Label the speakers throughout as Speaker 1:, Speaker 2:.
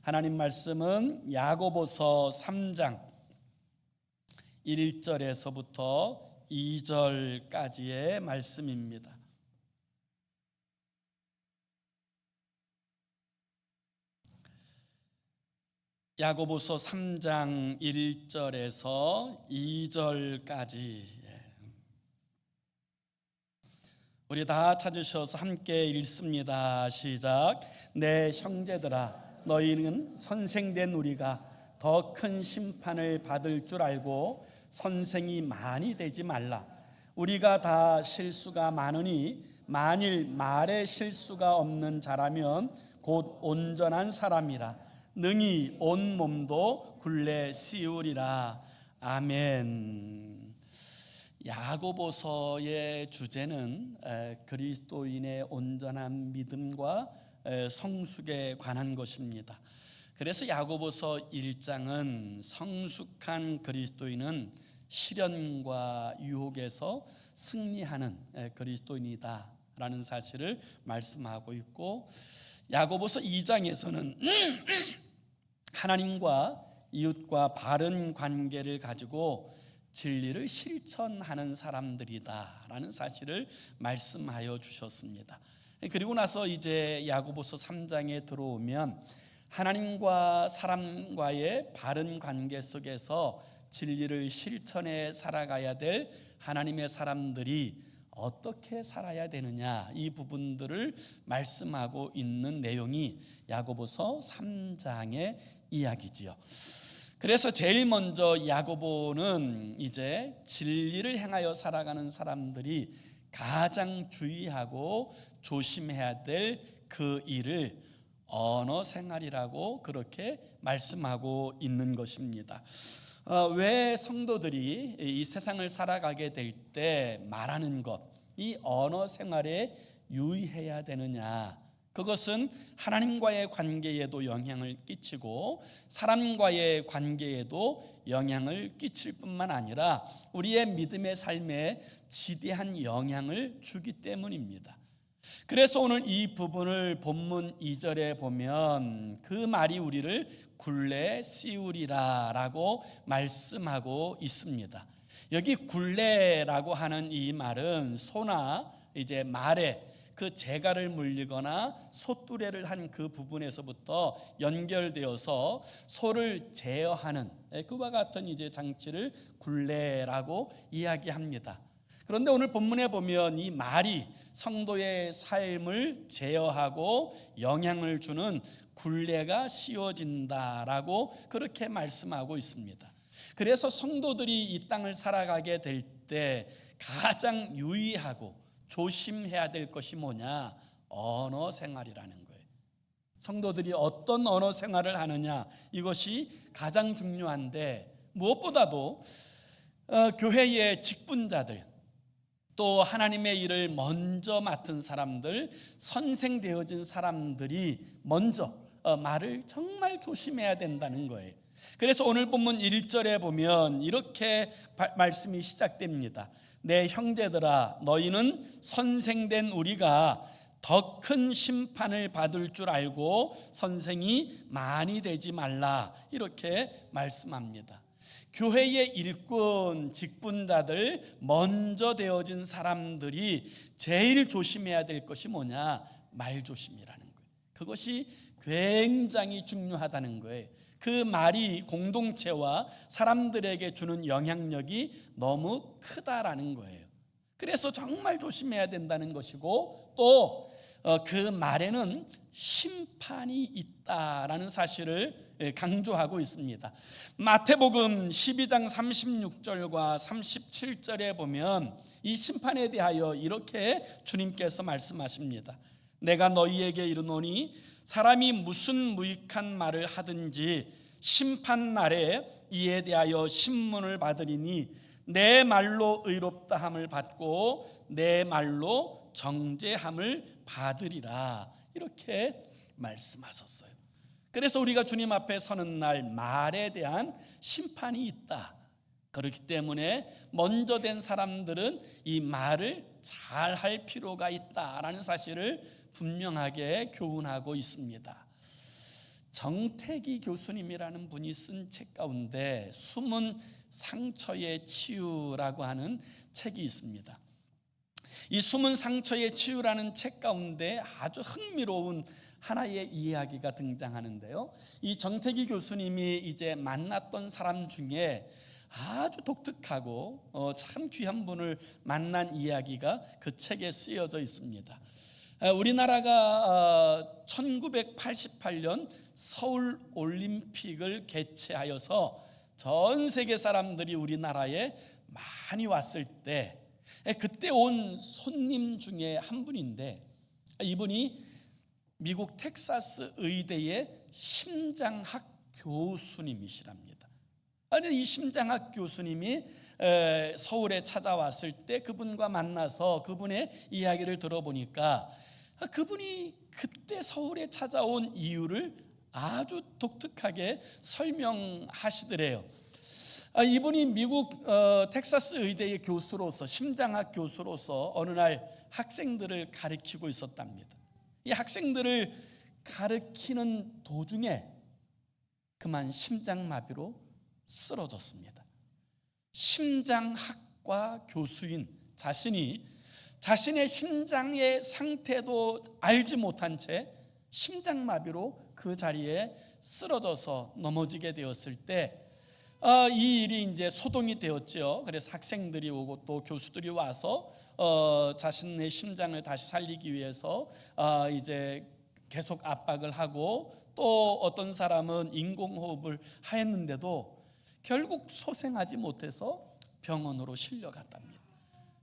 Speaker 1: 하나님 말씀은 야고보서 3장 1절에서부터 2절까지의 말씀입니다. 야고보서 3장 1절에서 2절까지 우리 다 찾으셔서 함께 읽습니다. 시작. 내 형제들아, 너희는 선생된 우리가 더 큰 심판을 받을 줄 알고 선생이 많이 되지 말라. 우리가 다 실수가 많으니 만일 말에 실수가 없는 자라면 곧 온전한 사람이라. 능히 온 몸도 굴레 씌우리라. 아멘. 야고보서의 주제는 그리스도인의 온전한 믿음과 성숙에 관한 것입니다. 그래서 야고보서 1장은 성숙한 그리스도인은 시련과 유혹에서 승리하는 그리스도인이다 라는 사실을 말씀하고 있고, 야고보서 2장에서는 하나님과 이웃과 바른 관계를 가지고 진리를 실천하는 사람들이다 라는 사실을 말씀하여 주셨습니다. 그리고 나서 이제 야고보서 3장에 들어오면 하나님과 사람과의 바른 관계 속에서 진리를 실천해 살아가야 될 하나님의 사람들이 어떻게 살아야 되느냐, 이 부분들을 말씀하고 있는 내용이 야고보서 3장의 이야기지요. 그래서 제일 먼저 야고보는 이제 진리를 행하여 살아가는 사람들이 가장 주의하고 조심해야 될 그 일을 언어 생활이라고 그렇게 말씀하고 있는 것입니다. 왜 성도들이 이 세상을 살아가게 될 때 말하는 것, 이 언어 생활에 유의해야 되느냐? 그것은 하나님과의 관계에도 영향을 끼치고 사람과의 관계에도 영향을 끼칠 뿐만 아니라 우리의 믿음의 삶에 지대한 영향을 주기 때문입니다. 그래서 오늘 이 부분을 본문 2절에 보면 그 말이 우리를 굴레 씌우리라 라고 말씀하고 있습니다. 여기 굴레라고 하는 이 말은 소나 이제 말에 그 재갈을 물리거나 소뚜레를 한 그 부분에서부터 연결되어서 소를 제어하는 그와 같은 이제 장치를 굴레라고 이야기합니다. 그런데 오늘 본문에 보면 이 말이 성도의 삶을 제어하고 영향을 주는 굴레가 씌워진다라고 그렇게 말씀하고 있습니다. 그래서 성도들이 이 땅을 살아가게 될 때 가장 유의하고 조심해야 될 것이 뭐냐? 언어 생활이라는 거예요. 성도들이 어떤 언어 생활을 하느냐, 이것이 가장 중요한데, 무엇보다도 교회의 직분자들, 또 하나님의 일을 먼저 맡은 사람들, 선생되어진 사람들이 먼저 말을 정말 조심해야 된다는 거예요. 그래서 오늘 본문 1절에 보면 이렇게 말씀이 시작됩니다. 내 형제들아, 너희는 선생된 우리가 더 큰 심판을 받을 줄 알고 선생이 많이 되지 말라, 이렇게 말씀합니다. 교회의 일꾼, 직분자들, 먼저 되어진 사람들이 제일 조심해야 될 것이 뭐냐? 말 조심이라는 거예요. 그것이 굉장히 중요하다는 거예요. 그 말이 공동체와 사람들에게 주는 영향력이 너무 크다라는 거예요. 그래서 정말 조심해야 된다는 것이고, 또 그 말에는 심판이 있다라는 사실을 강조하고 있습니다. 마태복음 12장 36절과 37절에 보면 이 심판에 대하여 이렇게 주님께서 말씀하십니다. 내가 너희에게 이르노니 사람이 무슨 무익한 말을 하든지 심판날에 이에 대하여 신문을 받으리니 내 말로 의롭다함을 받고 내 말로 정죄함을 받으리라, 이렇게 말씀하셨어요. 그래서 우리가 주님 앞에 서는 날 말에 대한 심판이 있다. 그렇기 때문에 먼저 된 사람들은 이 말을 잘 할 필요가 있다라는 사실을 분명하게 교훈하고 있습니다. 정태기 교수님이라는 분이 쓴 책 가운데 숨은 상처의 치유라고 하는 책이 있습니다. 이 숨은 상처의 치유라는 책 가운데 아주 흥미로운 하나의 이야기가 등장하는데요. 이 정태기 교수님이 이제 만났던 사람 중에 아주 독특하고 참 귀한 분을 만난 이야기가 그 책에 쓰여져 있습니다. 우리나라가 1988년 서울 올림픽을 개최하여서 전 세계 사람들이 우리나라에 많이 왔을 때 그때 온 손님 중에 한 분인데, 이분이 미국 텍사스 의대의 심장학 교수님이시랍니다. 이 심장학 교수님이 서울에 찾아왔을 때 그분과 만나서 그분의 이야기를 들어보니까 그분이 그때 서울에 찾아온 이유를 아주 독특하게 설명하시더래요. 이분이 미국 텍사스 의대의 교수로서, 심장학 교수로서 어느 날 학생들을 가르치고 있었답니다. 이 학생들을 가르치는 도중에 그만 심장마비로 쓰러졌습니다. 심장학과 교수인 자신이 자신의 심장의 상태도 알지 못한 채 심장마비로 그 자리에 쓰러져서 넘어지게 되었을 때 이 일이 이제 소동이 되었죠. 그래서 학생들이 오고 또 교수들이 와서 자신의 심장을 다시 살리기 위해서 이제 계속 압박을 하고, 또 어떤 사람은 인공호흡을 하였는데도 결국 소생하지 못해서 병원으로 실려갔답니다.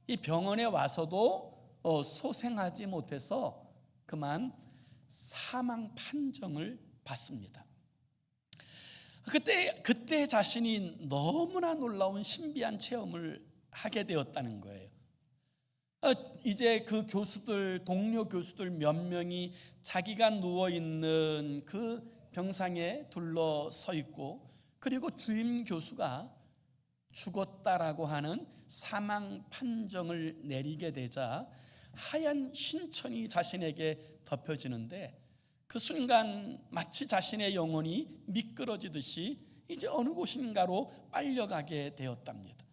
Speaker 1: 이 병원에 와서도 소생하지 못해서 그만 사망 판정을 받습니다. 그때 자신이 너무나 놀라운 신비한 체험을 하게 되었다는 거예요. 이제 그 교수들, 동료 교수들 몇 명이 자기가 누워있는 그 병상에 둘러서 있고, 그리고 주임 교수가 죽었다라고 하는 사망 판정을 내리게 되자 하얀 흰천이 자신에게 덮여지는데, 그 순간 마치 자신의 영혼이 미끄러지듯이 이제 어느 곳인가로 빨려가게 되었답니다.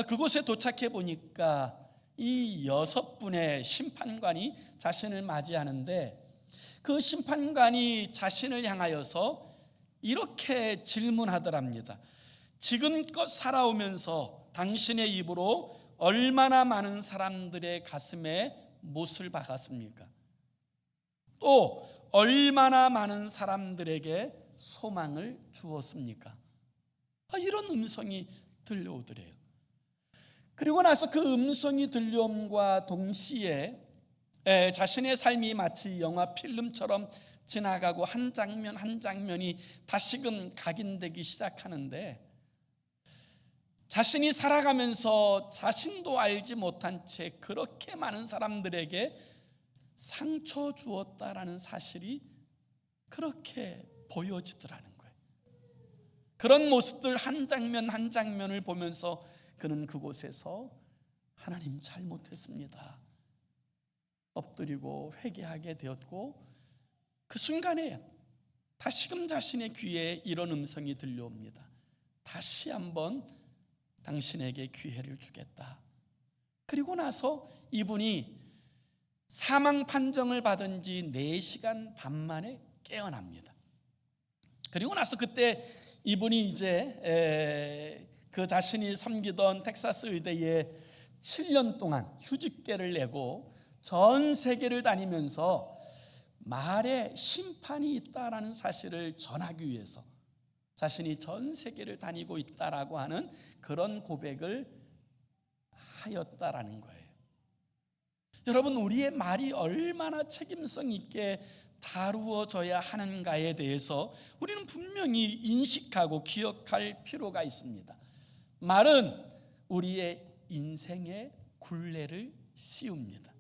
Speaker 1: 그곳에 도착해 보니까 이 6분의 심판관이 자신을 맞이하는데, 그 심판관이 자신을 향하여서 이렇게 질문하더랍니다. 지금껏 살아오면서 당신의 입으로 얼마나 많은 사람들의 가슴에 못을 박았습니까? 또 얼마나 많은 사람들에게 소망을 주었습니까? 이런 음성이 들려오더래요. 그리고 나서 그 음성이 들려옴과 동시에 자신의 삶이 마치 영화 필름처럼 지나가고 한 장면 한 장면이 다시금 각인되기 시작하는데, 자신이 살아가면서 자신도 알지 못한 채 그렇게 많은 사람들에게 상처 주었다라는 사실이 그렇게 보여지더라는 거예요. 그런 모습들 한 장면 한 장면을 보면서 그는 그곳에서 하나님 잘못했습니다, 엎드리고 회개하게 되었고, 그 순간에 다시금 자신의 귀에 이런 음성이 들려옵니다. 다시 한번 당신에게 기회를 주겠다. 그리고 나서 이분이 사망 판정을 받은 지 4시간 반 만에 깨어납니다. 그리고 나서 그때 이분이 이제 그 자신이 섬기던 텍사스 의대에 7년 동안 휴직계를 내고 전 세계를 다니면서 말에 심판이 있다라는 사실을 전하기 위해서 자신이 전 세계를 다니고 있다라고 하는 그런 고백을 하였다라는 거예요. 여러분, 우리의 말이 얼마나 책임성 있게 다루어져야 하는가에 대해서 우리는 분명히 인식하고 기억할 필요가 있습니다. 말은 우리의 인생의 굴레를 씌웁니다.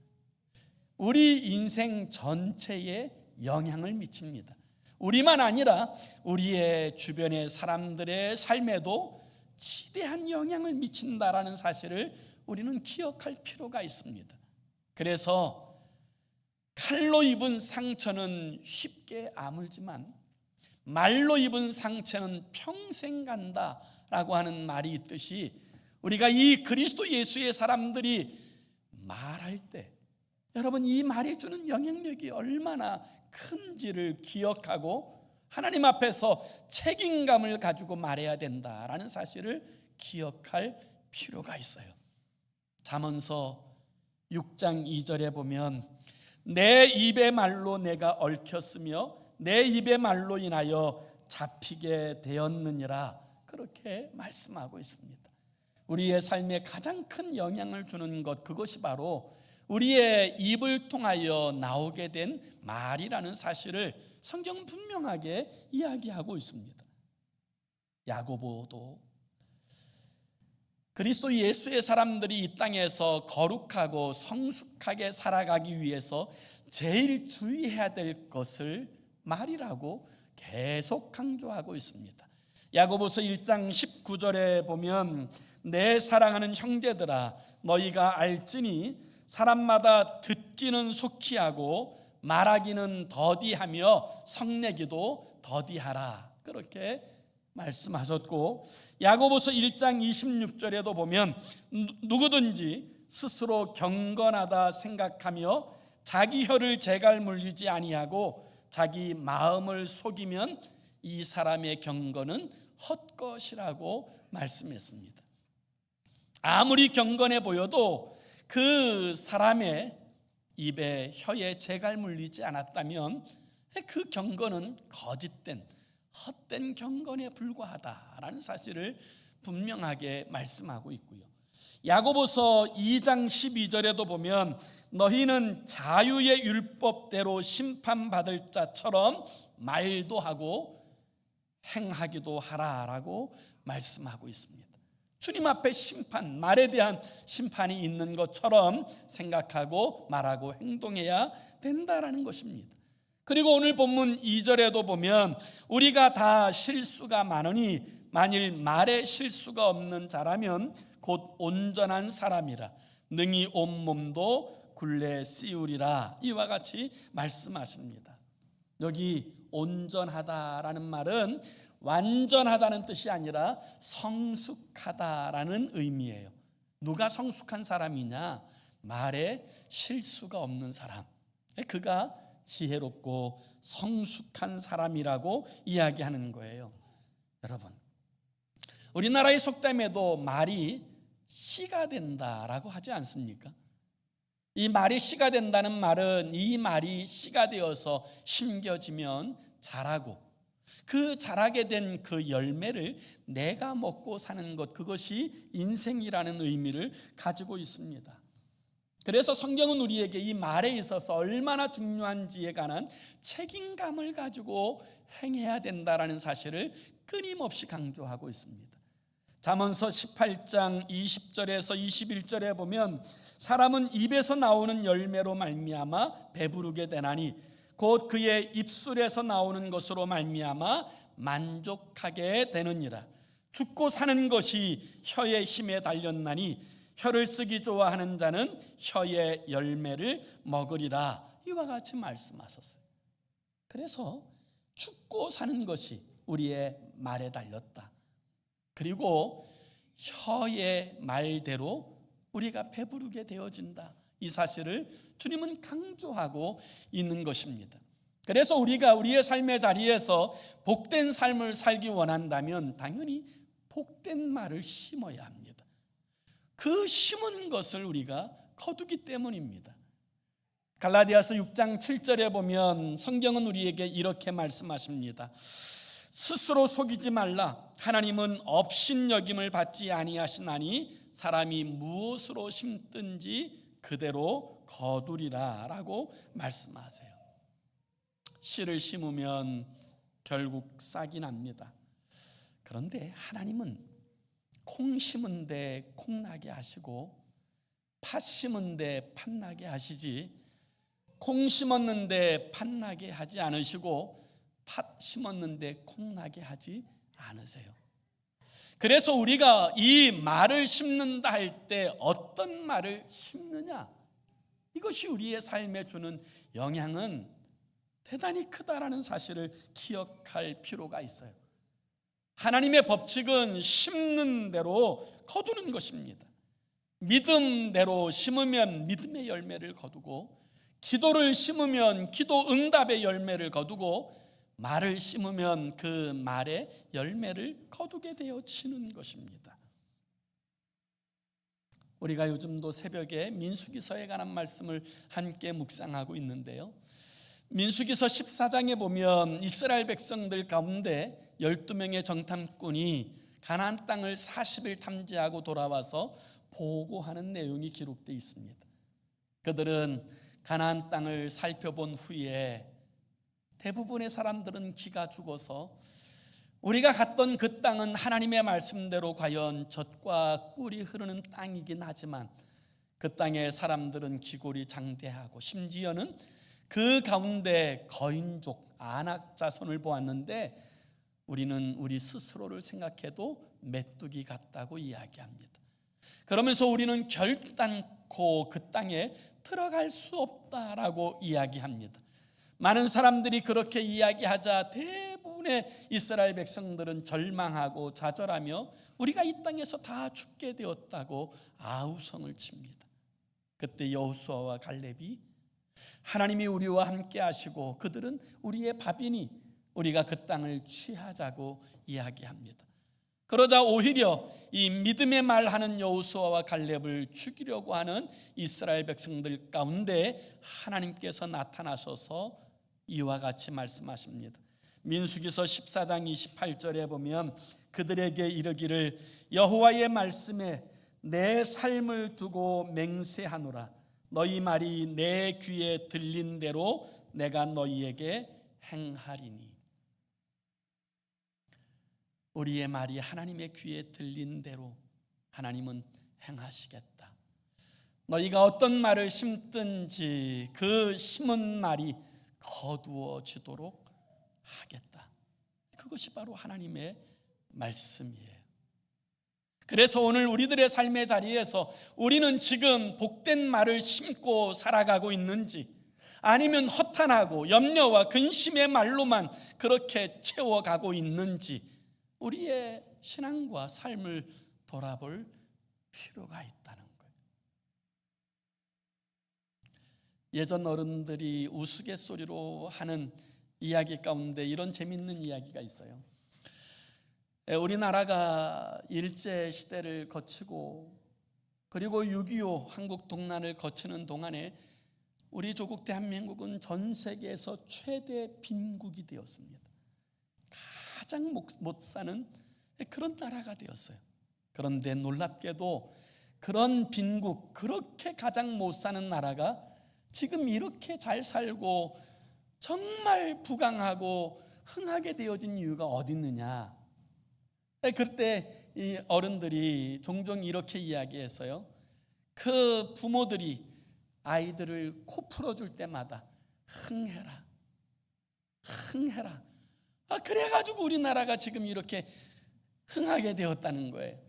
Speaker 1: 우리 인생 전체에 영향을 미칩니다. 우리만 아니라 우리의 주변의 사람들의 삶에도 지대한 영향을 미친다라는 사실을 우리는 기억할 필요가 있습니다. 그래서 칼로 입은 상처는 쉽게 아물지만 말로 입은 상처는 평생 간다라고 하는 말이 있듯이 우리가 이 그리스도 예수의 사람들이 말할 때 여러분 이 말이 주는 영향력이 얼마나 큰지를 기억하고 하나님 앞에서 책임감을 가지고 말해야 된다라는 사실을 기억할 필요가 있어요. 잠언서 6장 2절에 보면 내 입의 말로 내가 얽혔으며 내 입의 말로 인하여 잡히게 되었느니라, 그렇게 말씀하고 있습니다. 우리의 삶에 가장 큰 영향을 주는 것, 그것이 바로 우리의 입을 통하여 나오게 된 말이라는 사실을 성경은 분명하게 이야기하고 있습니다. 야고보도 그리스도 예수의 사람들이 이 땅에서 거룩하고 성숙하게 살아가기 위해서 제일 주의해야 될 것을 말이라고 계속 강조하고 있습니다. 야고보서 1장 19절에 보면 내 사랑하는 형제들아 너희가 알지니 사람마다 듣기는 속히 하고 말하기는 더디하며 성내기도 더디하라, 그렇게 말씀하셨고, 야고보서 1장 26절에도 보면 누구든지 스스로 경건하다 생각하며 자기 혀를 재갈 물리지 아니하고 자기 마음을 속이면 이 사람의 경건은 헛것이라고 말씀했습니다. 아무리 경건해 보여도 그 사람의 입에 혀에 재갈 물리지 않았다면 그 경건은 거짓된 헛된 경건에 불과하다라는 사실을 분명하게 말씀하고 있고요. 야고보서 2장 12절에도 보면 너희는 자유의 율법대로 심판받을 자처럼 말도 하고 행하기도 하라라고 말씀하고 있습니다. 주님 앞에 심판, 말에 대한 심판이 있는 것처럼 생각하고 말하고 행동해야 된다라는 것입니다. 그리고 오늘 본문 2절에도 보면 우리가 다 실수가 많으니 만일 말에 실수가 없는 자라면 곧 온전한 사람이라 능히 온몸도 굴레 씌우리라, 이와 같이 말씀하십니다. 여기 온전하다라는 말은 완전하다는 뜻이 아니라 성숙하다라는 의미예요. 누가 성숙한 사람이냐? 말에 실수가 없는 사람, 그가 지혜롭고 성숙한 사람이라고 이야기하는 거예요. 여러분, 우리나라의 속담에도 말이 씨가 된다라고 하지 않습니까? 이 말이 씨가 된다는 말은 이 말이 씨가 되어서 심겨지면 자라고 그 자라게 된 그 열매를 내가 먹고 사는 것, 그것이 인생이라는 의미를 가지고 있습니다. 그래서 성경은 우리에게 이 말에 있어서 얼마나 중요한지에 관한 책임감을 가지고 행해야 된다라는 사실을 끊임없이 강조하고 있습니다. 잠언서 18장 20절에서 21절에 보면 사람은 입에서 나오는 열매로 말미암아 배부르게 되나니 곧 그의 입술에서 나오는 것으로 말미암아 만족하게 되느니라. 죽고 사는 것이 혀의 힘에 달렸나니 혀를 쓰기 좋아하는 자는 혀의 열매를 먹으리라, 이와 같이 말씀하셨어요. 그래서 죽고 사는 것이 우리의 말에 달렸다. 그리고 혀의 말대로 우리가 배부르게 되어진다, 이 사실을 주님은 강조하고 있는 것입니다. 그래서 우리가 우리의 삶의 자리에서 복된 삶을 살기 원한다면 당연히 복된 말을 심어야 합니다. 그 심은 것을 우리가 거두기 때문입니다. 갈라디아서 6장 7절에 보면 성경은 우리에게 이렇게 말씀하십니다. 스스로 속이지 말라. 하나님은 업신여김을 받지 아니하시나니 사람이 무엇으로 심든지 그대로 거두리라 라고 말씀하세요. 씨를 심으면 결국 싹이 납니다. 그런데 하나님은 콩 심은 데 콩 나게 하시고 팥 심은 데 팥 나게 하시지, 콩 심었는데 팥 나게 하지 않으시고 팥 심었는데 콩 나게 하지 않으세요. 그래서 우리가 이 말을 심는다 할 때 어떤 말을 심느냐, 이것이 우리의 삶에 주는 영향은 대단히 크다라는 사실을 기억할 필요가 있어요. 하나님의 법칙은 심는 대로 거두는 것입니다. 믿음대로 심으면 믿음의 열매를 거두고, 기도를 심으면 기도 응답의 열매를 거두고, 말을 심으면 그 말의 열매를 거두게 되어지는 것입니다. 우리가 요즘도 새벽에 민수기서에 관한 말씀을 함께 묵상하고 있는데요, 민수기서 14장에 보면 이스라엘 백성들 가운데 12명의 정탐꾼이 가나안 땅을 40일 탐지하고 돌아와서 보고하는 내용이 기록되어 있습니다. 그들은 가나안 땅을 살펴본 후에 대부분의 사람들은 기가 죽어서 우리가 갔던 그 땅은 하나님의 말씀대로 과연 젖과 꿀이 흐르는 땅이긴 하지만 그 땅의 사람들은 기골이 장대하고 심지어는 그 가운데 거인족 안악 자손을 보았는데 우리는 우리 스스로를 생각해도 메뚜기 같다고 이야기합니다. 그러면서 우리는 결단코 그 땅에 들어갈 수 없다라고 이야기합니다. 많은 사람들이 그렇게 이야기하자 대부분의 이스라엘 백성들은 절망하고 좌절하며 우리가 이 땅에서 다 죽게 되었다고 아우성을 칩니다. 그때 여호수아와 갈렙이 하나님이 우리와 함께 하시고 그들은 우리의 밥이니 우리가 그 땅을 취하자고 이야기합니다. 그러자 오히려 이 믿음의 말하는 여호수아와 갈렙을 죽이려고 하는 이스라엘 백성들 가운데 하나님께서 나타나셔서 이와 같이 말씀하십니다. 민수기서 14장 28절에 보면 그들에게 이르기를 여호와의 말씀에 내 삶을 두고 맹세하노라. 너희 말이 내 귀에 들린 대로 내가 너희에게 행하리니. 우리의 말이 하나님의 귀에 들린 대로 하나님은 행하시겠다. 너희가 어떤 말을 심든지 그 심은 말이 거두어지도록 하겠다. 그것이 바로 하나님의 말씀이에요. 그래서 오늘 우리들의 삶의 자리에서 우리는 지금 복된 말을 심고 살아가고 있는지 아니면 허탄하고 염려와 근심의 말로만 그렇게 채워가고 있는지 우리의 신앙과 삶을 돌아볼 필요가 있다는 거예요. 예전 어른들이 우스갯소리로 하는 이야기 가운데 이런 재미있는 이야기가 있어요. 우리나라가 일제시대를 거치고 그리고 6.25 한국 동란을 거치는 동안에 우리 조국 대한민국은 전 세계에서 최대 빈국이 되었습니다. 가장 못 사는 그런 나라가 되었어요. 그런데 놀랍게도 그런 빈국, 그렇게 가장 못 사는 나라가 지금 이렇게 잘 살고 정말 부강하고 흥하게 되어진 이유가 어디 있느냐. 그때 이 어른들이 종종 이렇게 이야기했어요. 그 부모들이 아이들을 코 풀어줄 때마다 흥해라, 흥해라. 그래가지고 우리나라가 지금 이렇게 흥하게 되었다는 거예요.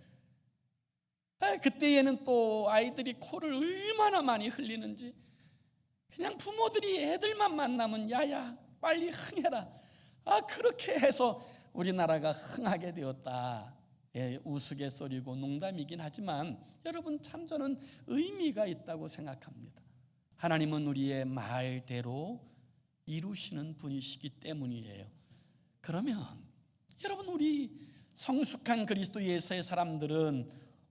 Speaker 1: 그때에는 또 아이들이 코를 얼마나 많이 흘리는지 그냥 부모들이 애들만 만나면 야야 빨리 흥해라. 그렇게 해서 우리나라가 흥하게 되었다. 우스갯소리고 농담이긴 하지만 여러분 참 저는 의미가 있다고 생각합니다. 하나님은 우리의 말대로 이루시는 분이시기 때문이에요. 그러면 여러분 우리 성숙한 그리스도 예수의 사람들은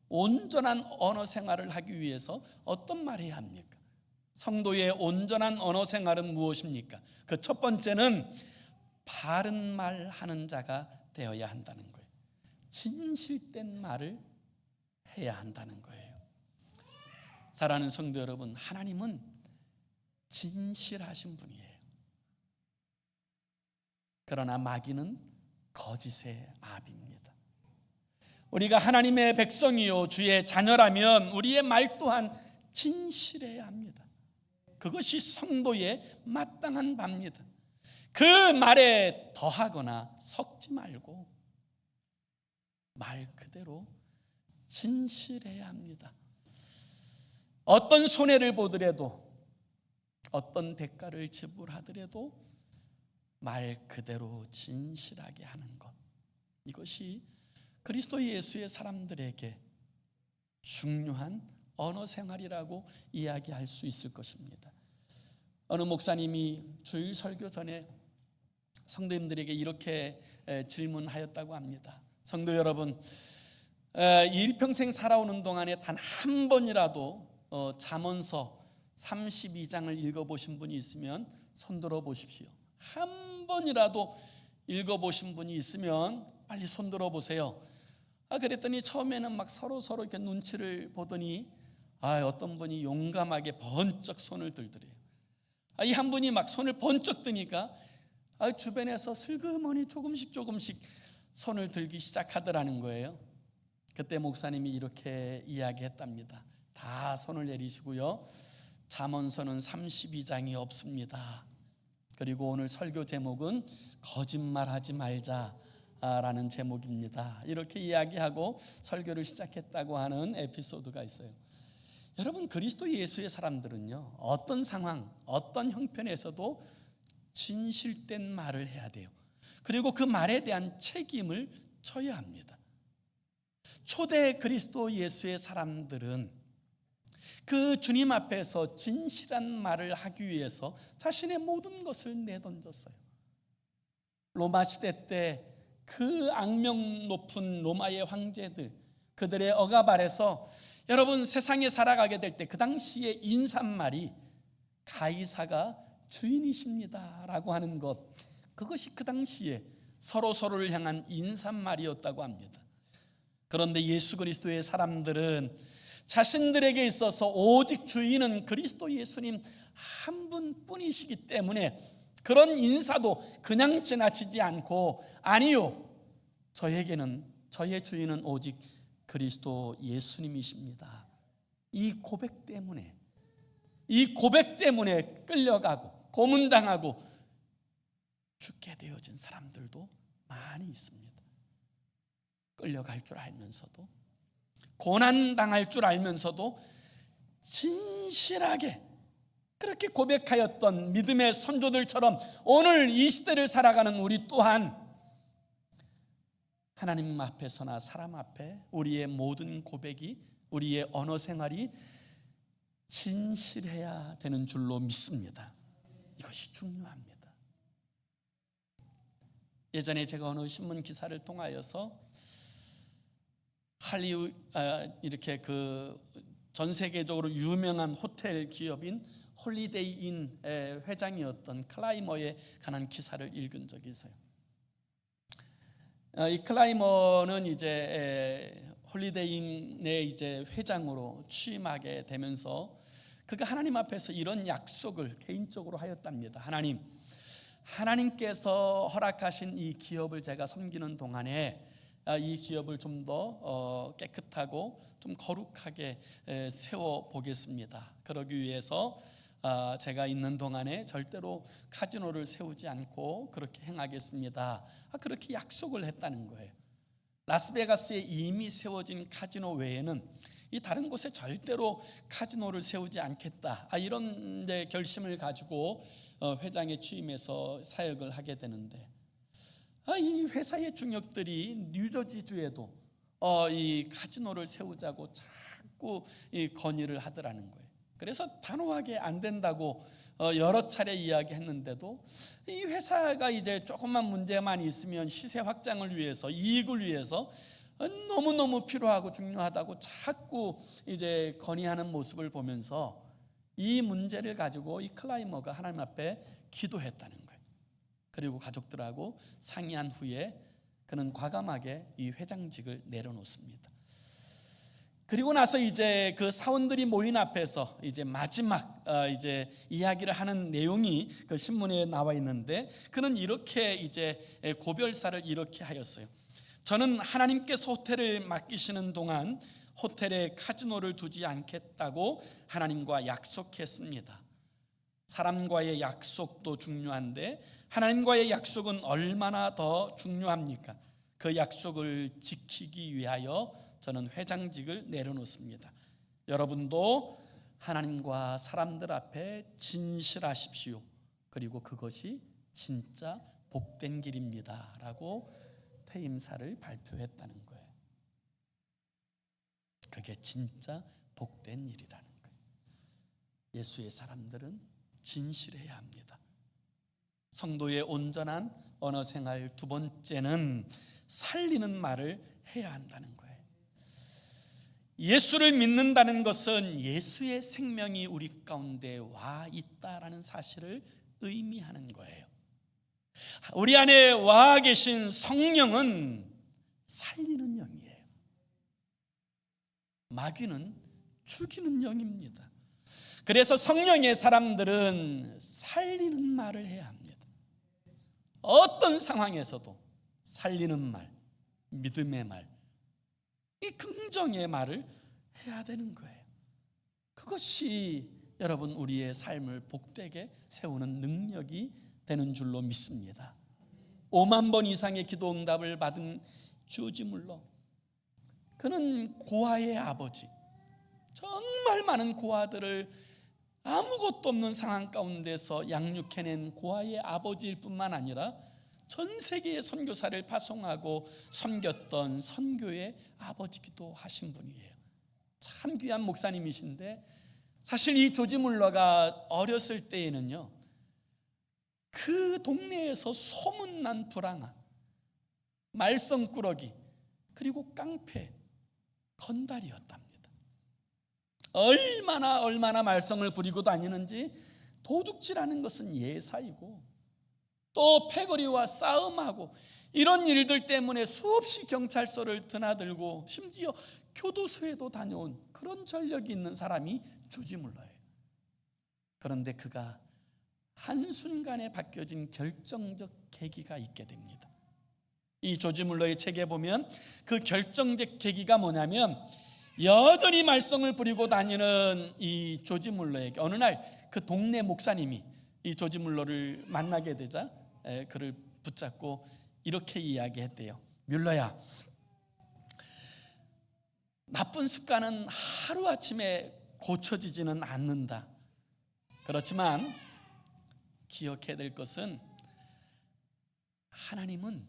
Speaker 1: 온전한 언어 생활을 하기 위해서 어떤 말을 해야 합니까? 성도의 온전한 언어 생활은 무엇입니까? 그 첫 번째는 바른 말 하는 자가 되어야 한다는 거예요. 진실된 말을 해야 한다는 거예요. 사랑하는 성도 여러분, 하나님은 진실하신 분이에요. 그러나 마귀는 거짓의 아비입니다. 우리가 하나님의 백성이요 주의 자녀라면 우리의 말 또한 진실해야 합니다. 그것이 성도의 마땅한 바입니다. 그 말에 더하거나 섞지 말고 말 그대로 진실해야 합니다. 어떤 손해를 보더라도 어떤 대가를 지불하더라도 말 그대로 진실하게 하는 것, 이것이 그리스도 예수의 사람들에게 중요한 언어 생활이라고 이야기할 수 있을 것입니다. 어느 목사님이 주일 설교 전에 성도님들에게 이렇게 질문하였다고 합니다. 성도 여러분, 일평생 살아오는 동안에 단 한 번이라도 잠언서 32장을 읽어보신 분이 있으면 손들어 보십시오. 한 번이라도 읽어보신 분이 있으면 빨리 손들어 보세요. 그랬더니 처음에는 막 서로 이렇게 눈치를 보더니 어떤 분이 용감하게 번쩍 손을 들더래요. 이 한 분이 막 손을 번쩍 드니까 주변에서 슬그머니 조금씩 손을 들기 시작하더라는 거예요. 그때 목사님이 이렇게 이야기했답니다. 다 손을 내리시고요, 잠언서는 32장이 없습니다. 그리고 오늘 설교 제목은 거짓말하지 말자라는 제목입니다. 이렇게 이야기하고 설교를 시작했다고 하는 에피소드가 있어요. 여러분, 그리스도 예수의 사람들은요, 어떤 상황, 어떤 형편에서도 진실된 말을 해야 돼요. 그리고 그 말에 대한 책임을 져야 합니다. 초대 그리스도 예수의 사람들은 그 주님 앞에서 진실한 말을 하기 위해서 자신의 모든 것을 내던졌어요. 로마 시대 때 그 악명 높은 로마의 황제들, 그들의 억압 아래서 여러분, 세상에 살아가게 될 때 그 당시의 인사말이 가이사가 주인이십니다 라고 하는 것, 그것이 그 당시에 서로를 향한 인사말이었다고 합니다. 그런데 예수 그리스도의 사람들은 자신들에게 있어서 오직 주인은 그리스도 예수님 한 분뿐이시기 때문에 그런 인사도 그냥 지나치지 않고, 아니요, 저의 주인은 오직 그리스도 예수님이십니다, 이 고백 때문에 끌려가고 고문당하고 죽게 되어진 사람들도 많이 있습니다. 끌려갈 줄 알면서도, 고난당할 줄 알면서도 진실하게 그렇게 고백하였던 믿음의 선조들처럼 오늘 이 시대를 살아가는 우리 또한 하나님 앞에서나 사람 앞에 우리의 모든 고백이, 우리의 언어 생활이 진실해야 되는 줄로 믿습니다. 이것이 중요합니다. 예전에 제가 어느 신문 기사를 통하여서 할리우드 이렇게 전 세계적으로 유명한 호텔 기업인 홀리데이 인 회장이었던 클라이머에 관한 기사를 읽은 적이 있어요. 이 클라이머는 이제 홀리데이 인의 이제 회장으로 취임하게 되면서 그가 하나님 앞에서 이런 약속을 개인적으로 하였답니다. 하나님께서 허락하신 이 기업을 제가 섬기는 동안에 이 기업을 좀 더 깨끗하고 좀 거룩하게 세워 보겠습니다. 그러기 위해서 제가 있는 동안에 절대로 카지노를 세우지 않고 그렇게 행하겠습니다. 그렇게 약속을 했다는 거예요. 라스베가스에 이미 세워진 카지노 외에는 이 다른 곳에 절대로 카지노를 세우지 않겠다, 이런 결심을 가지고 회장에 취임해서 사역을 하게 되는데, 이 회사의 중역들이 뉴저지주에도 이 카지노를 세우자고 자꾸 건의를 하더라는 거예요. 그래서 단호하게 안 된다고 여러 차례 이야기했는데도 이 회사가 이제 조금만 문제만 있으면 시세 확장을 위해서, 이익을 위해서 너무너무 필요하고 중요하다고 자꾸 이제 건의하는 모습을 보면서 이 문제를 가지고 이 클라이머가 하나님 앞에 기도했다는 거예요. 그리고 가족들하고 상의한 후에 그는 과감하게 이 회장직을 내려놓습니다. 그리고 나서 이제 그 사원들이 모인 앞에서 이제 마지막 이제 이야기를 하는 내용이 그 신문에 나와 있는데, 그는 이렇게 이제 고별사를 이렇게 하였어요. 저는 하나님께서 호텔을 맡기시는 동안 호텔에 카지노를 두지 않겠다고 하나님과 약속했습니다. 사람과의 약속도 중요한데 하나님과의 약속은 얼마나 더 중요합니까? 그 약속을 지키기 위하여 저는 회장직을 내려놓습니다. 여러분도 하나님과 사람들 앞에 진실하십시오. 그리고 그것이 진짜 복된 길입니다 라고 퇴임사를 발표했다는 거예요. 그게 진짜 복된 일이라는 거예요. 예수의 사람들은 진실해야 합니다. 성도의 온전한 언어 생활 두 번째는 살리는 말을 해야 한다는 거예요. 예수를 믿는다는 것은 예수의 생명이 우리 가운데 와 있다라는 사실을 의미하는 거예요. 우리 안에 와 계신 성령은 살리는 영이에요. 마귀는 죽이는 영입니다. 그래서 성령의 사람들은 살리는 말을 해야 합니다. 어떤 상황에서도 살리는 말, 믿음의 말, 이 긍정의 말을 해야 되는 거예요. 그것이 여러분 우리의 삶을 복되게 세우는 능력이 되는 줄로 믿습니다. 5만 번 이상의 기도 응답을 받은 조지 물러, 그는 고아의 아버지, 정말 많은 고아들을 아무것도 없는 상황 가운데서 양육해낸 고아의 아버지일 뿐만 아니라 전 세계의 선교사를 파송하고 섬겼던 선교의 아버지기도 하신 분이에요. 참 귀한 목사님이신데, 사실 이 조지 물러가 어렸을 때에는요, 그 동네에서 소문난 불황아, 말썽꾸러기, 그리고 깡패, 건달이었답니다. 얼마나 말썽을 부리고 다니는지, 도둑질하는 것은 예사이고 또 패거리와 싸움하고 이런 일들 때문에 수없이 경찰서를 드나들고 심지어 교도소에도 다녀온 그런 전력이 있는 사람이 조지 물러예요. 그런데 그가 한순간에 바뀌어진 결정적 계기가 있게 됩니다. 이 조지 물러의 책에 보면 그 결정적 계기가 뭐냐면, 여전히 말썽을 부리고 다니는 이 조지 물러에게 어느 날 그 동네 목사님이 이 조지 물러를 만나게 되자 그를 붙잡고 이렇게 이야기했대요. 뮬러야, 나쁜 습관은 하루아침에 고쳐지지는 않는다. 그렇지만 기억해야 될 것은, 하나님은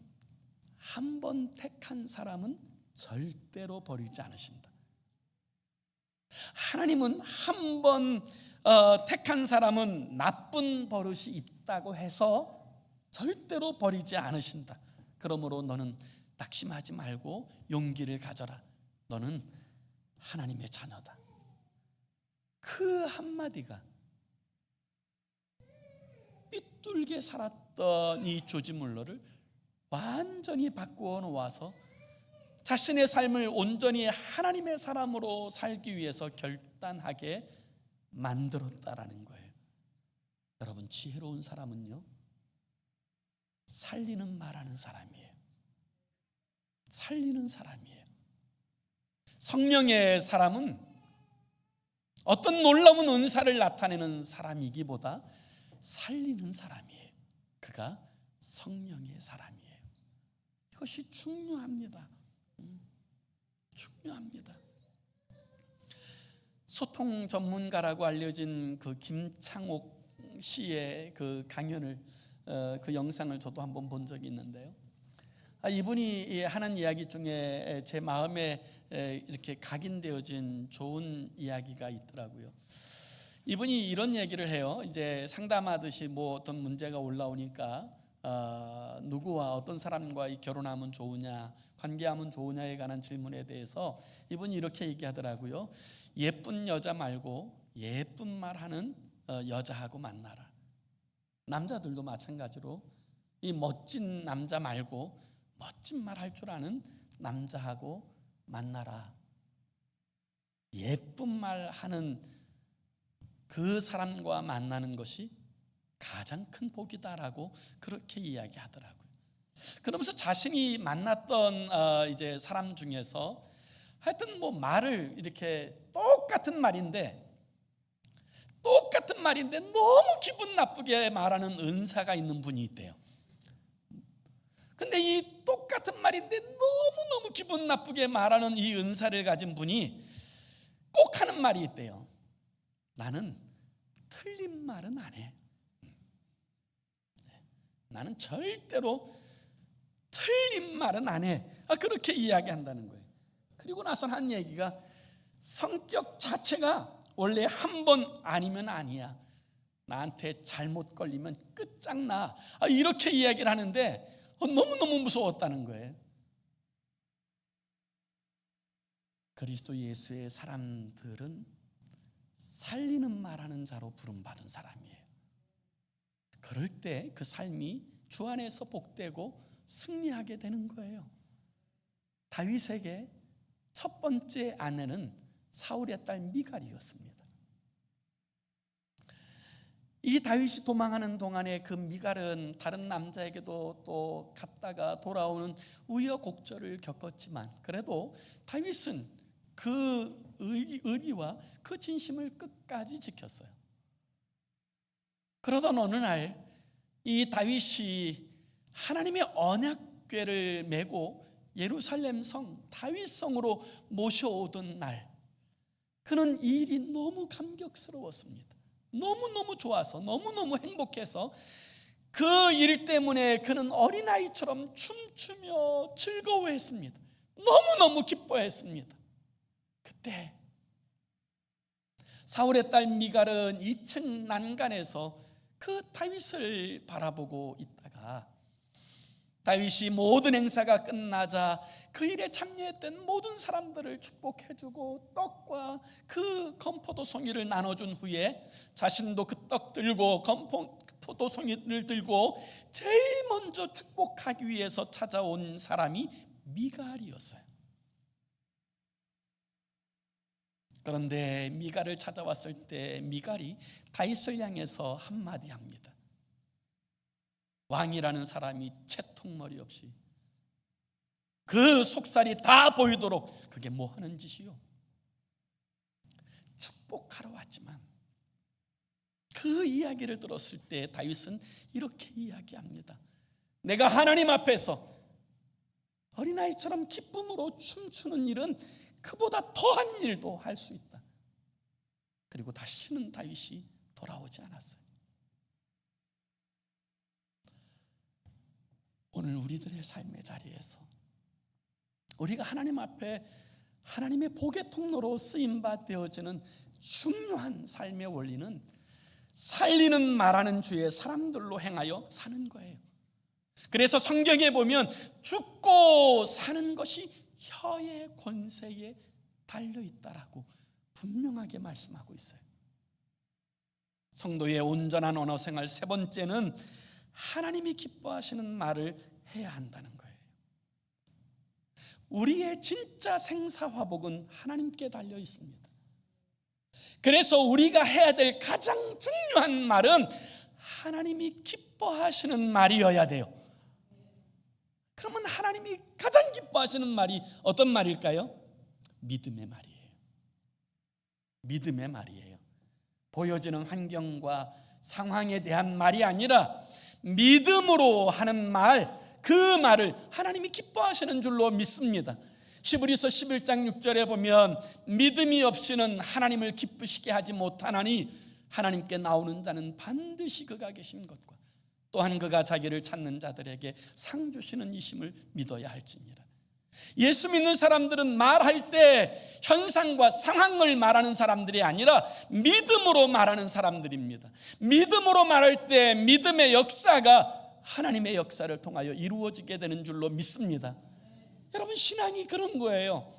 Speaker 1: 한 번 택한 사람은 절대로 버리지 않으신다. 하나님은 한 번 택한 사람은 나쁜 버릇이 있다고 해서 절대로 버리지 않으신다. 그러므로 너는 낙심하지 말고 용기를 가져라. 너는 하나님의 자녀다. 그 한마디가 삐뚤게 살았던 이 조지 물러를 완전히 바꾸어 놓아서 자신의 삶을 온전히 하나님의 사람으로 살기 위해서 결단하게 만들었다라는 거예요. 여러분, 지혜로운 사람은요, 살리는 말하는 사람이에요. 살리는 사람이에요. 성령의 사람은 어떤 놀라운 은사를 나타내는 사람이기보다 살리는 사람이에요. 그가 성령의 사람이에요. 이것이 중요합니다. 중요합니다. 소통 전문가라고 알려진 그 김창옥 씨의 그 강연을, 그 영상을 저도 한번 본 적이 있는데요, 이분이 하는 이야기 중에 제 마음에 이렇게 각인되어진 좋은 이야기가 있더라고요. 이분이 이런 얘기를 해요. 이제 상담하듯이 뭐 어떤 문제가 올라오니까 누구와 어떤 사람과 결혼하면 좋으냐, 관계하면 좋으냐에 관한 질문에 대해서 이분이 이렇게 얘기하더라고요. 예쁜 여자 말고 예쁜 말하는 여자하고 만나라. 남자들도 마찬가지로 이 멋진 남자 말고 멋진 말 할 줄 아는 남자하고 만나라. 예쁜 말 하는 그 사람과 만나는 것이 가장 큰 복이다라고 그렇게 이야기하더라고요. 그러면서 자신이 만났던 이제 사람 중에서 하여튼 뭐 말을 이렇게 똑같은 말인데 너무 기분 나쁘게 말하는 은사가 있는 분이 있대요. 근데 이 똑같은 말인데 너무너무 기분 나쁘게 말하는 이 은사를 가진 분이 꼭 하는 말이 있대요. 나는 틀린 말은 안 해. 나는 절대로 틀린 말은 안 해. 그렇게 이야기한다는 거예요. 그리고 나서 한 얘기가 성격 자체가 원래 한 번 아니면 아니야. 나한테 잘못 걸리면 끝장나. 이렇게 이야기를 하는데 너무너무 무서웠다는 거예요. 그리스도 예수의 사람들은 살리는 말하는 자로 부름받은 사람이에요. 그럴 때 그 삶이 주 안에서 복되고 승리하게 되는 거예요. 다윗에게 첫 번째 아내는 사울의 딸 미갈이었습니다. 이 다윗이 도망하는 동안에 그 미갈은 다른 남자에게도 또 갔다가 돌아오는 우여곡절을 겪었지만 그래도 다윗은 그 의리와 그 진심을 끝까지 지켰어요. 그러던 어느 날 이 다윗이 하나님의 언약궤를 메고 예루살렘 성 다윗성으로 모셔오던 날, 그는 이 일이 너무 감격스러웠습니다. 너무너무 좋아서, 너무너무 행복해서 그 일 때문에 그는 어린아이처럼 춤추며 즐거워했습니다. 너무너무 기뻐했습니다. 그때 사울의 딸 미갈은 2층 난간에서 그 다윗을 바라보고 있다가 다윗이 모든 행사가 끝나자 그 일에 참여했던 모든 사람들을 축복해주고 떡과 그 건포도송이를 나눠준 후에 자신도 그 떡 들고 건포도송이를 들고 제일 먼저 축복하기 위해서 찾아온 사람이 미갈이었어요. 그런데 미갈을 찾아왔을 때 미갈이 다윗을 향해서 한마디 합니다. 왕이라는 사람이 채통머리 없이 그 속살이 다 보이도록 그게 뭐 하는 짓이요? 축복하러 왔지만 그 이야기를 들었을 때 다윗은 이렇게 이야기합니다. 내가 하나님 앞에서 어린아이처럼 기쁨으로 춤추는 일은 그보다 더한 일도 할 수 있다. 그리고 다시는 다윗이 돌아오지 않았어요. 오늘 우리들의 삶의 자리에서 우리가 하나님 앞에 하나님의 복의 통로로 쓰임바 되어지는 중요한 삶의 원리는 살리는 말하는 주의 사람들로 행하여 사는 거예요. 그래서 성경에 보면 죽고 사는 것이 혀의 권세에 달려있다라고 분명하게 말씀하고 있어요. 성도의 온전한 언어 생활 세 번째는 하나님이 기뻐하시는 말을 해야 한다는 거예요. 우리의 진짜 생사화복은 하나님께 달려 있습니다. 그래서 우리가 해야 될 가장 중요한 말은 하나님이 기뻐하시는 말이어야 돼요. 그러면 하나님이 가장 기뻐하시는 말이 어떤 말일까요? 믿음의 말이에요. 믿음의 말이에요. 보여지는 환경과 상황에 대한 말이 아니라 믿음으로 하는 말, 그 말을 하나님이 기뻐하시는 줄로 믿습니다. 히브리서 11장 6절에 보면 믿음이 없이는 하나님을 기쁘시게 하지 못하나니 하나님께 나오는 자는 반드시 그가 계신 것과 또한 그가 자기를 찾는 자들에게 상 주시는 이심을 믿어야 할지니라. 예수 믿는 사람들은 말할 때 현상과 상황을 말하는 사람들이 아니라 믿음으로 말하는 사람들입니다. 믿음으로 말할 때 믿음의 역사가 하나님의 역사를 통하여 이루어지게 되는 줄로 믿습니다. 여러분, 신앙이 그런 거예요.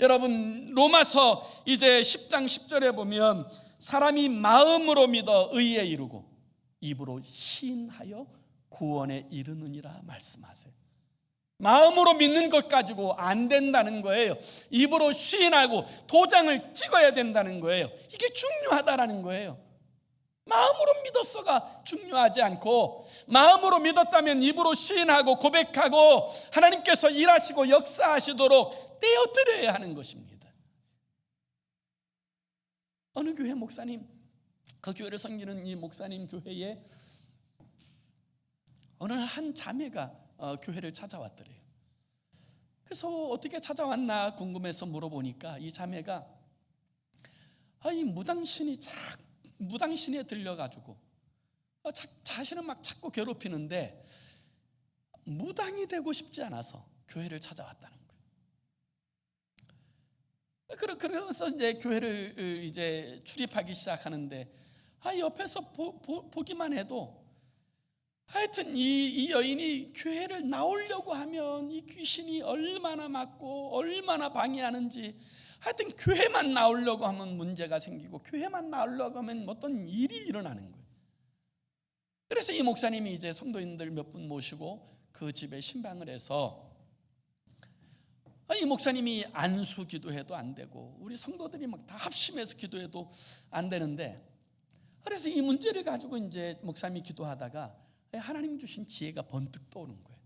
Speaker 1: 여러분, 로마서 이제 10장 10절에 보면 사람이 마음으로 믿어 의에 이르고 입으로 시인하여 구원에 이르느니라 말씀하세요. 마음으로 믿는 것 가지고 안 된다는 거예요. 입으로 시인하고 도장을 찍어야 된다는 거예요. 이게 중요하다라는 거예요. 마음으로 믿었어가 중요하지 않고 마음으로 믿었다면 입으로 시인하고 고백하고 하나님께서 일하시고 역사하시도록 떼어드려야 하는 것입니다. 어느 교회 목사님, 그 교회를 섬기는 이 목사님 교회에 어느 한 자매가 교회를 찾아왔더래요. 그래서 어떻게 찾아왔나 궁금해서 물어보니까 이 자매가 무당신에 들려가지고 자신은 막 자꾸 괴롭히는데 무당이 되고 싶지 않아서 교회를 찾아왔다는 거예요. 그래서 이제 교회를 이제 출입하기 시작하는데 옆에서 보기만 해도 하여튼 이 여인이 교회를 나오려고 하면 이 귀신이 얼마나 막고 얼마나 방해하는지, 하여튼 교회만 나오려고 하면 문제가 생기고 교회만 나오려고 하면 어떤 일이 일어나는 거예요. 그래서 이 목사님이 이제 성도님들 몇 분 모시고 그 집에 신방을 해서, 이 목사님이 안수 기도해도 안 되고 우리 성도들이 막 다 합심해서 기도해도 안 되는데, 그래서 이 문제를 가지고 이제 목사님이 기도하다가 하나님 주신 지혜가 번뜩 떠오른 거예요.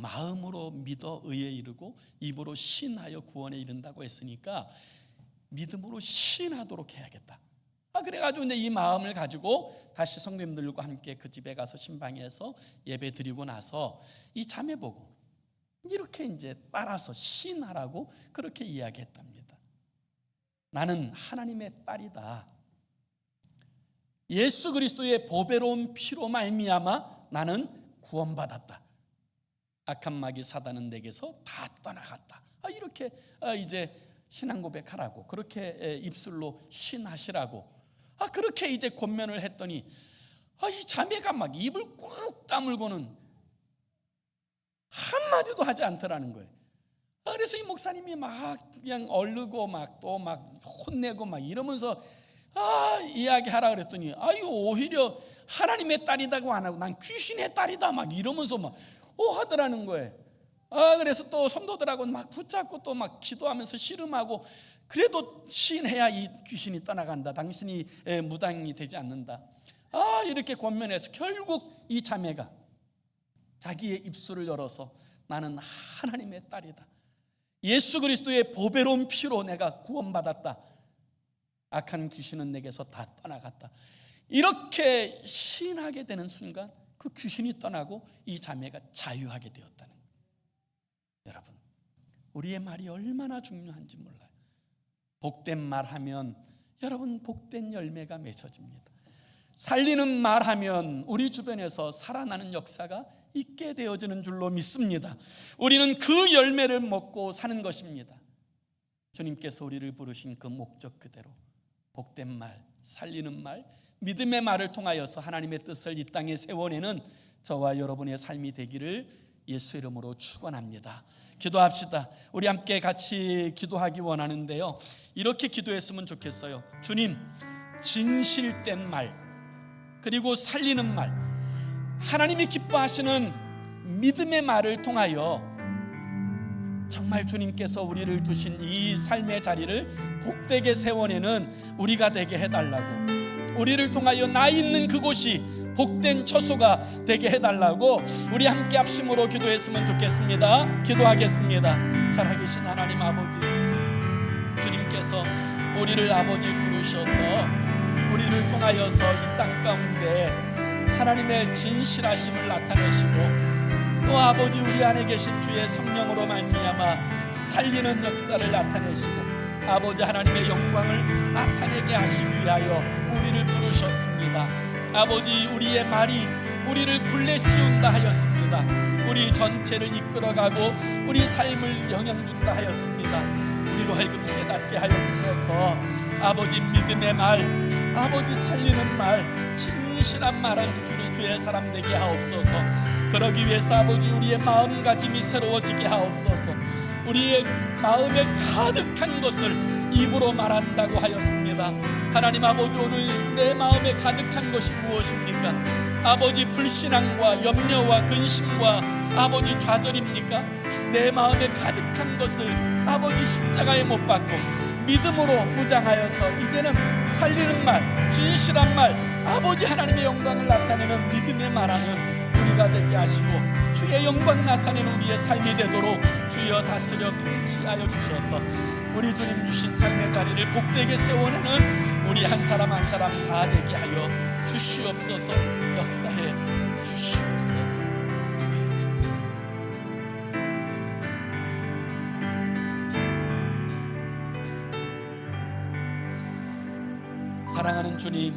Speaker 1: 마음으로 믿어 의에 이르고 입으로 신하여 구원에 이른다고 했으니까 믿음으로 신하도록 해야겠다. 그래가지고 이제 이 마음을 가지고 다시 성도님들과 함께 그 집에 가서 신방에서 예배 드리고 나서 이 자매 보고 이렇게 이제 따라서 신하라고 그렇게 이야기했답니다. 나는 하나님의 딸이다. 예수 그리스도의 보배로운 피로 말미암아 나는 구원받았다. 악한 마귀 사단은 내게서 다 떠나갔다. 이렇게 이제 신앙 고백하라고, 그렇게 입술로 신하시라고 그렇게 이제 권면을 했더니 이 자매가 막 입을 꾹 다물고는 한마디도 하지 않더라는 거예요. 그래서 이 목사님이 막 그냥 얼르고 막 또 막 혼내고 막 이러면서 이야기하라 그랬더니 이거 오히려 하나님의 딸이라고 안 하고 난 귀신의 딸이다 막 이러면서 막 하더라는 거예요. 그래서 또 성도들하고 막 붙잡고 또 막 기도하면서 씨름하고, 그래도 시인해야 이 귀신이 떠나간다, 당신이 무당이 되지 않는다, 이렇게 권면해서 결국 이 자매가 자기의 입술을 열어서 나는 하나님의 딸이다, 예수 그리스도의 보배로운 피로 내가 구원받았다, 악한 귀신은 내게서 다 떠나갔다, 이렇게 시인하게 되는 순간 그 귀신이 떠나고 이 자매가 자유하게 되었다는 거예요. 여러분, 우리의 말이 얼마나 중요한지 몰라요. 복된 말하면 여러분 복된 열매가 맺혀집니다. 살리는 말하면 우리 주변에서 살아나는 역사가 있게 되어지는 줄로 믿습니다. 우리는 그 열매를 먹고 사는 것입니다. 주님께서 우리를 부르신 그 목적 그대로 복된 말, 살리는 말, 믿음의 말을 통하여서 하나님의 뜻을 이 땅에 세워내는 저와 여러분의 삶이 되기를 예수 이름으로 축원합니다. 기도합시다. 우리 함께 같이 기도하기 원하는데요, 이렇게 기도했으면 좋겠어요. 주님, 진실된 말, 그리고 살리는 말, 하나님이 기뻐하시는 믿음의 말을 통하여 정말 주님께서 우리를 두신 이 삶의 자리를 복되게 세워내는 우리가 되게 해달라고, 우리를 통하여 나 있는 그곳이 복된 처소가 되게 해달라고 우리 함께 합심으로 기도했으면 좋겠습니다. 기도하겠습니다. 살아계신 하나님 아버지, 주님께서 우리를 아버지 부르셔서 우리를 통하여서 이 땅 가운데 하나님의 진실하심을 나타내시고, 또 아버지 우리 안에 계신 주의 성령으로 말미암아 살리는 역사를 나타내시고 아버지 하나님의 영광을 나타내게 하시기 위하여 우리를 부르셨습니다. 아버지, 우리의 말이 우리를 굴레 씌운다 하였습니다. 우리 전체를 이끌어가고 우리 삶을 영향준다 하였습니다. 우리로 하여금 깨닫게 하여 주셔서 아버지 믿음의 말, 아버지 살리는 말, 진실한 말은 주의 사람 되게 하옵소서. 그러기 위해서 아버지 우리의 마음가짐이 새로워지게 하옵소서. 우리의 마음에 가득한 것을 입으로 말한다고 하였습니다. 하나님 아버지, 오늘 내 마음에 가득한 것이 무엇입니까? 아버지 불신앙과 염려와 근심과 아버지 좌절입니까? 내 마음에 가득한 것을 아버지 십자가에 못 박고 믿음으로 무장하여서 이제는 살리는 말, 진실한 말, 아버지 하나님의 영광을 나타내는 믿음의 말하는 우리가 되게 하시고 주의 영광 나타내는 우리의 삶이 되도록 주여 다스려 통치하여 주셔서 우리 주님 주신 삶의 자리를 복되게 세워내는 우리 한 사람 한 사람 다 되게 하여 주시옵소서. 역사해 주시옵소서. 사랑하는 주님,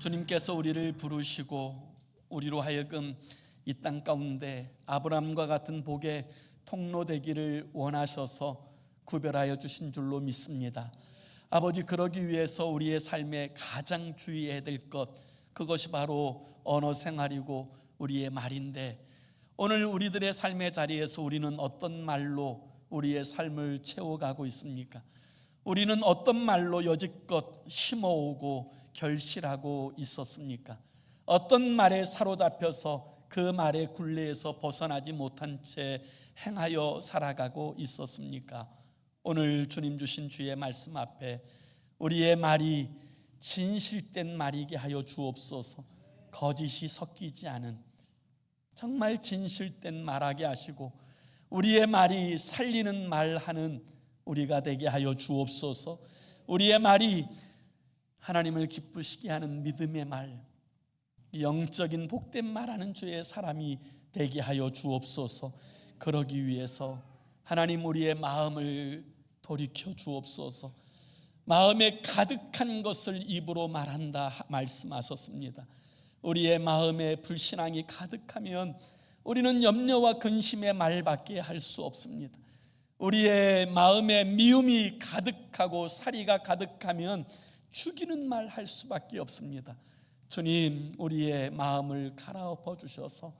Speaker 1: 주님께서 우리를 부르시고 우리로 하여금 이 땅 가운데 아브라함과 같은 복의 통로 되기를 원하셔서 구별하여 주신 줄로 믿습니다. 아버지, 그러기 위해서 우리의 삶에 가장 주의해야 될 것, 그것이 바로 언어 생활이고 우리의 말인데, 오늘 우리들의 삶의 자리에서 우리는 어떤 말로 우리의 삶을 채워가고 있습니까? 우리는 어떤 말로 여지껏 심어오고 결실하고 있었습니까? 어떤 말에 사로잡혀서 그 말의 굴레에서 벗어나지 못한 채 행하여 살아가고 있었습니까? 오늘 주님 주신 주의 말씀 앞에 우리의 말이 진실된 말이게 하여 주옵소서. 거짓이 섞이지 않은 정말 진실된 말하게 하시고 우리의 말이 살리는 말하는 우리가 되게 하여 주옵소서. 우리의 말이 하나님을 기쁘시게 하는 믿음의 말, 영적인 복된 말하는 주의 사람이 되게 하여 주옵소서. 그러기 위해서 하나님 우리의 마음을 돌이켜 주옵소서. 마음에 가득한 것을 입으로 말한다 말씀하셨습니다. 우리의 마음에 불신앙이 가득하면 우리는 염려와 근심의 말밖에 할 수 없습니다. 우리의 마음에 미움이 가득하고 살이가 가득하면 죽이는 말 할 수밖에 없습니다. 주님, 우리의 마음을 갈아엎어 주셔서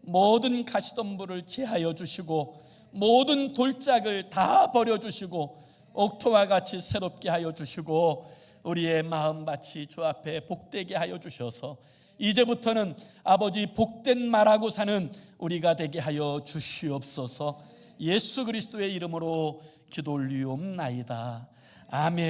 Speaker 1: 모든 가시덤불을 제하여 주시고 모든 돌짝을 다 버려주시고 옥토와 같이 새롭게 하여 주시고 우리의 마음밭이 주 앞에 복되게 하여 주셔서 이제부터는 아버지 복된 말하고 사는 우리가 되게 하여 주시옵소서. 예수 그리스도의 이름으로 기도 올리옵나이다. 아멘.